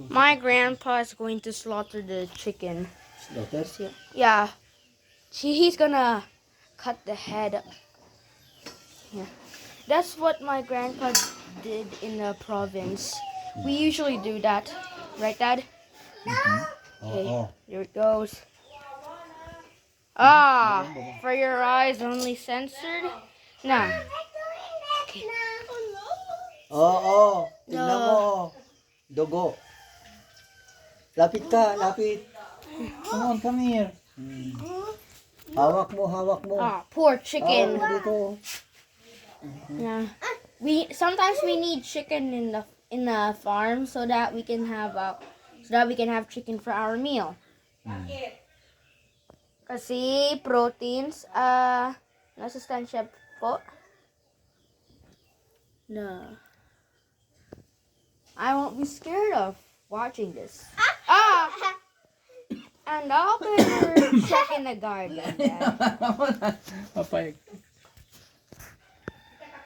My grandpa is going to slaughter the chicken. Slaughter? Yeah. He's gonna cut the head. Yeah. That's what my grandpa did in the province. We usually do that. Right, Dad? Okay, here it goes. Ah, for your eyes only censored? No. Okay. Oo. Tignan mo. Dugo. Lapit ka, lapit. Come on, come here. Hawak mo, hawak mo. Ah, poor chicken. Hawak mo dito. Yeah. Sometimes we need chicken in the farm so that we can have chicken for our meal. Kasi proteins, nasustansya po. No. I won't be scared of watching this. Ah! And I'll better check in the garden. Dad. Papayag.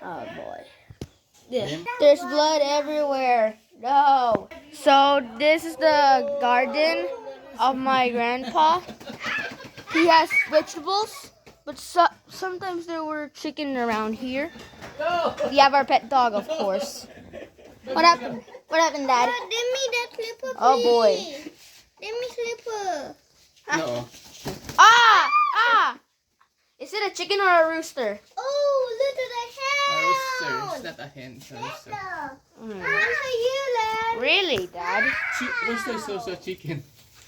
Oh boy. There's blood everywhere. No. So this is the garden of my grandpa. He has vegetables, but sometimes there were chicken around here. We have our pet dog, of course. What happened? What happened, Dad? Give me that clipper, please. Oh boy. Give me clipper. No. Ah! Is it a chicken or a rooster? Oh, look at the A hen. rooster. It's not a hen. It's a rooster. How are you, lad? Really, Dad? Rooster is also a chicken.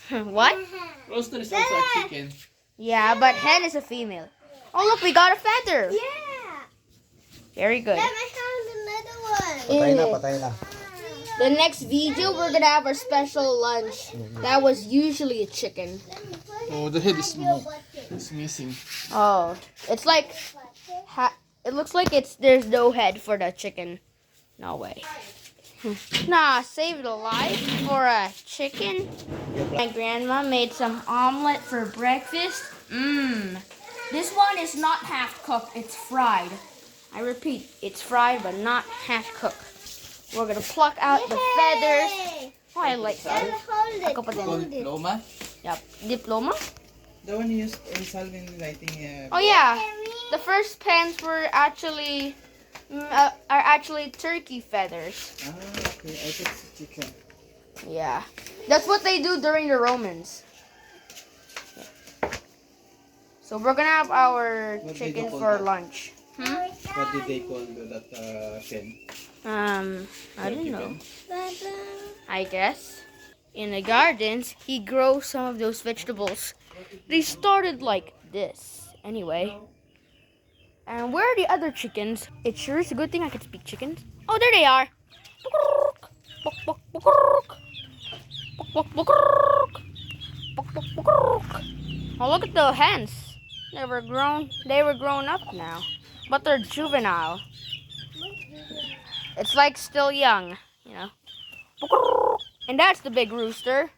What? Rooster is also a chicken. Yeah, but hen is a female. Oh look, we got a feather. Yeah. Very good. Then I found another one. Patay na, patay na. The next video, we're gonna have our special lunch. That was usually a chicken. Oh, the head is missing. Oh, it's like, it looks like there's no head for the chicken. No way. Nah, saved a life for a chicken. My grandma made some omelet for breakfast. Mmm. This one is not half cooked, it's fried. I repeat, it's fried but not half cooked. We're gonna pluck out the feathers. Oh, I like that. Ako pa din. Diploma? Yep. Diploma? The one used in Salvin lighting. Oh yeah. The first pens were actually turkey feathers. Ah, okay. I thought it's chicken. Yeah. That's what they do during the Romans. So we're gonna have our What chicken did you call for that? lunch. What did they call that pen? I don't Turkey know. pen? I guess. In the gardens, he grows some of those vegetables. They started like this. Anyway. And where are the other chickens? It sure is a good thing I can speak chickens. Oh, there they are. Oh, look at the hens. They were grown up now. But they're juvenile. It's like still young, you know. And that's the big rooster.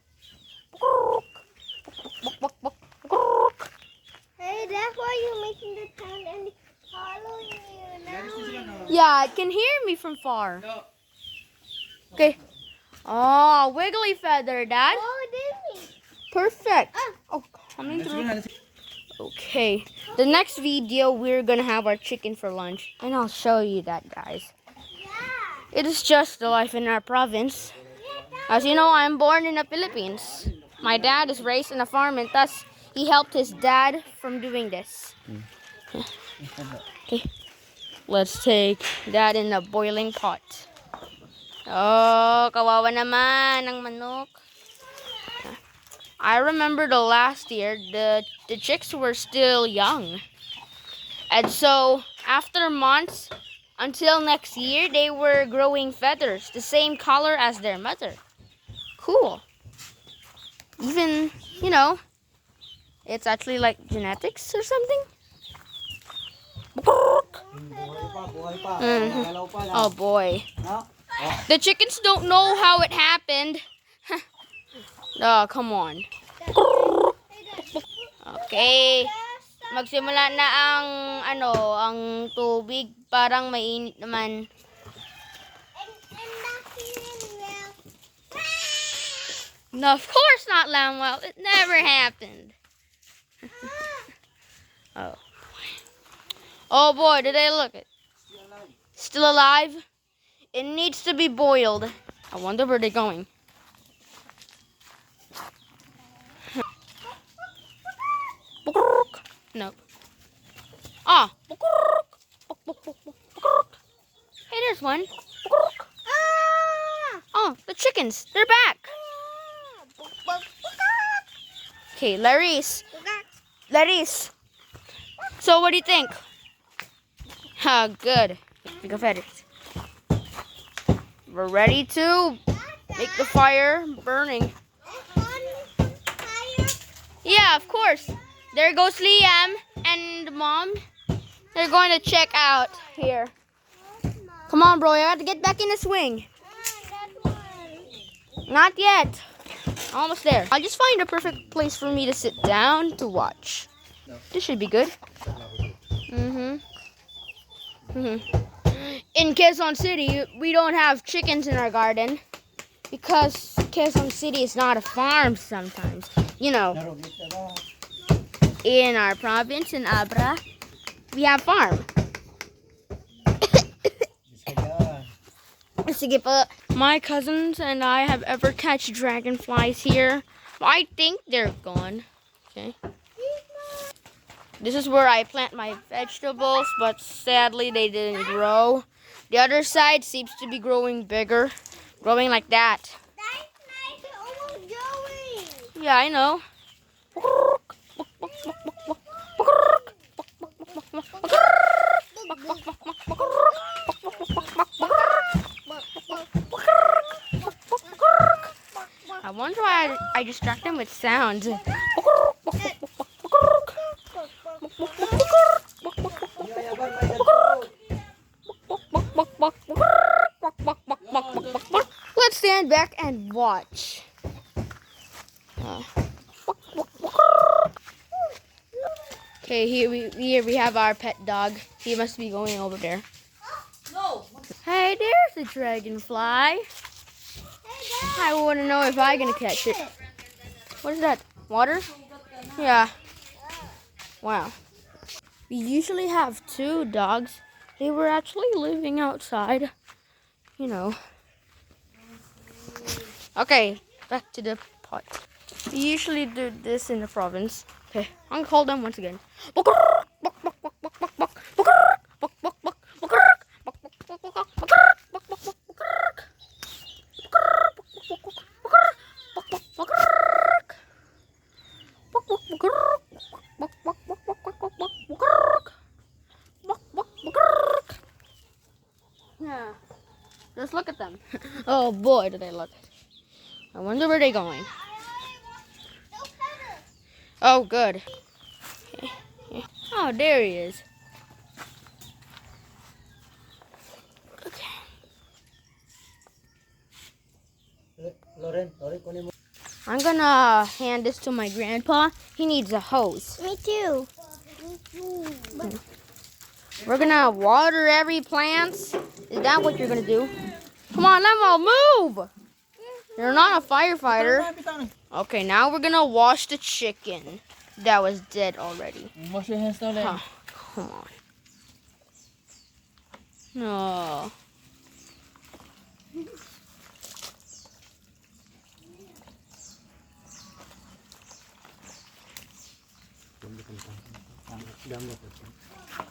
Hey, that's why you're making the sound and following you now. Yeah, it can hear me from far. Okay. Oh, wiggly feather, Dad. Oh, Disney. Perfect. Oh, coming through. Okay. The next video, we're gonna have our chicken for lunch. And I'll show you that, guys. It is just the life in our province. As you know, I'm born in the Philippines. My dad is raised in a farm and thus he helped his dad from doing this. Okay. Let's take that in a boiling pot. Oh, kawawa naman ng manok. I remember the last year, the chicks were still young. And so, after months, until next year, they were growing feathers, the same color as their mother. Cool. Even, you know, it's actually like genetics or something. Oh boy. The chickens don't know how it happened. Oh, come on. Okay. Magsimula na ang tubig. Parang mainit naman. No, of course not, Lamwell. It never happened. Oh. Oh boy, did they look it? Still alive? It needs to be boiled. I wonder where they're going. No. Ah. Hey, there's one. Oh, the chickens. They're back. Okay, Larisse. Larisse. So what do you think? Ah, good. Pick a feathers. We're ready to make the fire burning. Yeah, of course. There goes Liam and Mom. They're going to check out here. Come on, bro. You have to get back in the swing. Not yet. Almost there. I'll just find a perfect place for me to sit down to watch. This should be good. In Quezon City, we don't have chickens in our garden because Quezon City is not a farm sometimes. You know, in our province, in Abra, we have farm. Sige po. My cousins and I have ever catch dragonflies here. I think they're gone. Okay. This is where I plant my vegetables, but sadly they didn't grow. The other side seems to be growing bigger. Growing like that. That's nice. Almost going. Yeah, I know. I wonder why I distract them with sounds. Let's stand back and watch. Okay, here we have our pet dog. He must be going over there. No. Hey, there's a dragonfly. I want to know if I'm gonna catch it. What is that? Water? Yeah. Wow. We usually have 2 dogs. They were actually living outside. You know. Okay, back to the pot. We usually do this in the province. Okay, I'm gonna call them once again. Yeah, just look at them. Oh boy, do they look. I wonder where they're going. Oh, good. Oh, there he is. Okay. I'm gonna hand this to my grandpa. He needs a hose. Me too. We're gonna water every plant. Is that what you're gonna do? Come on, Lemo, move! You're not a firefighter. Okay, now we're gonna wash the chicken that was dead already. Wash your hands now, Huh, come on. No.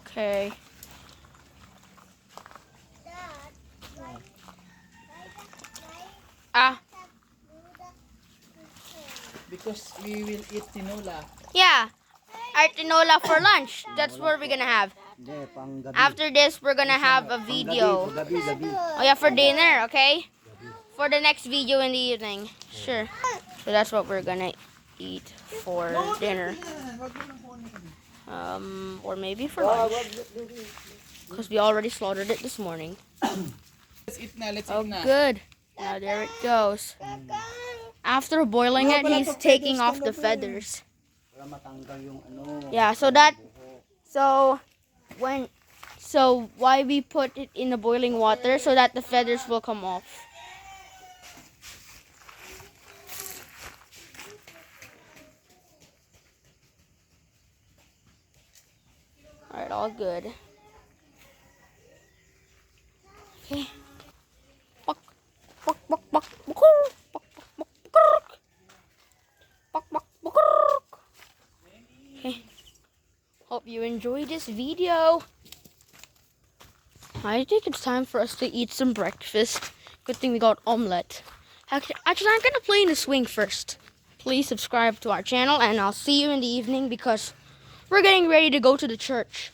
Okay. Ah, Because we will eat tinola. yeah. Our tinola for lunch. That's what we're gonna have. After this, we're gonna have a video. Oh yeah, for dinner, okay? For the next video in the evening. Sure. So that's what we're gonna eat for dinner. Or maybe for lunch. Because we already slaughtered it this morning. Let's eat na, let's Oh, eat na. good. Now there it goes. After boiling it, he's taking off the feathers. Yeah, so why we put it in the boiling water so that the feathers will come off. all good. Okay. Buck, buck, buck, buck, buck, buck, buck, buck, buck, buck, buck, buck. Okay. Hope you enjoyed this video. I think it's time for us to eat some breakfast. Good thing we got omelette. Actually, I'm gonna play in the swing first. Please subscribe to our channel, and I'll see you in the evening because we're getting ready to go to the church.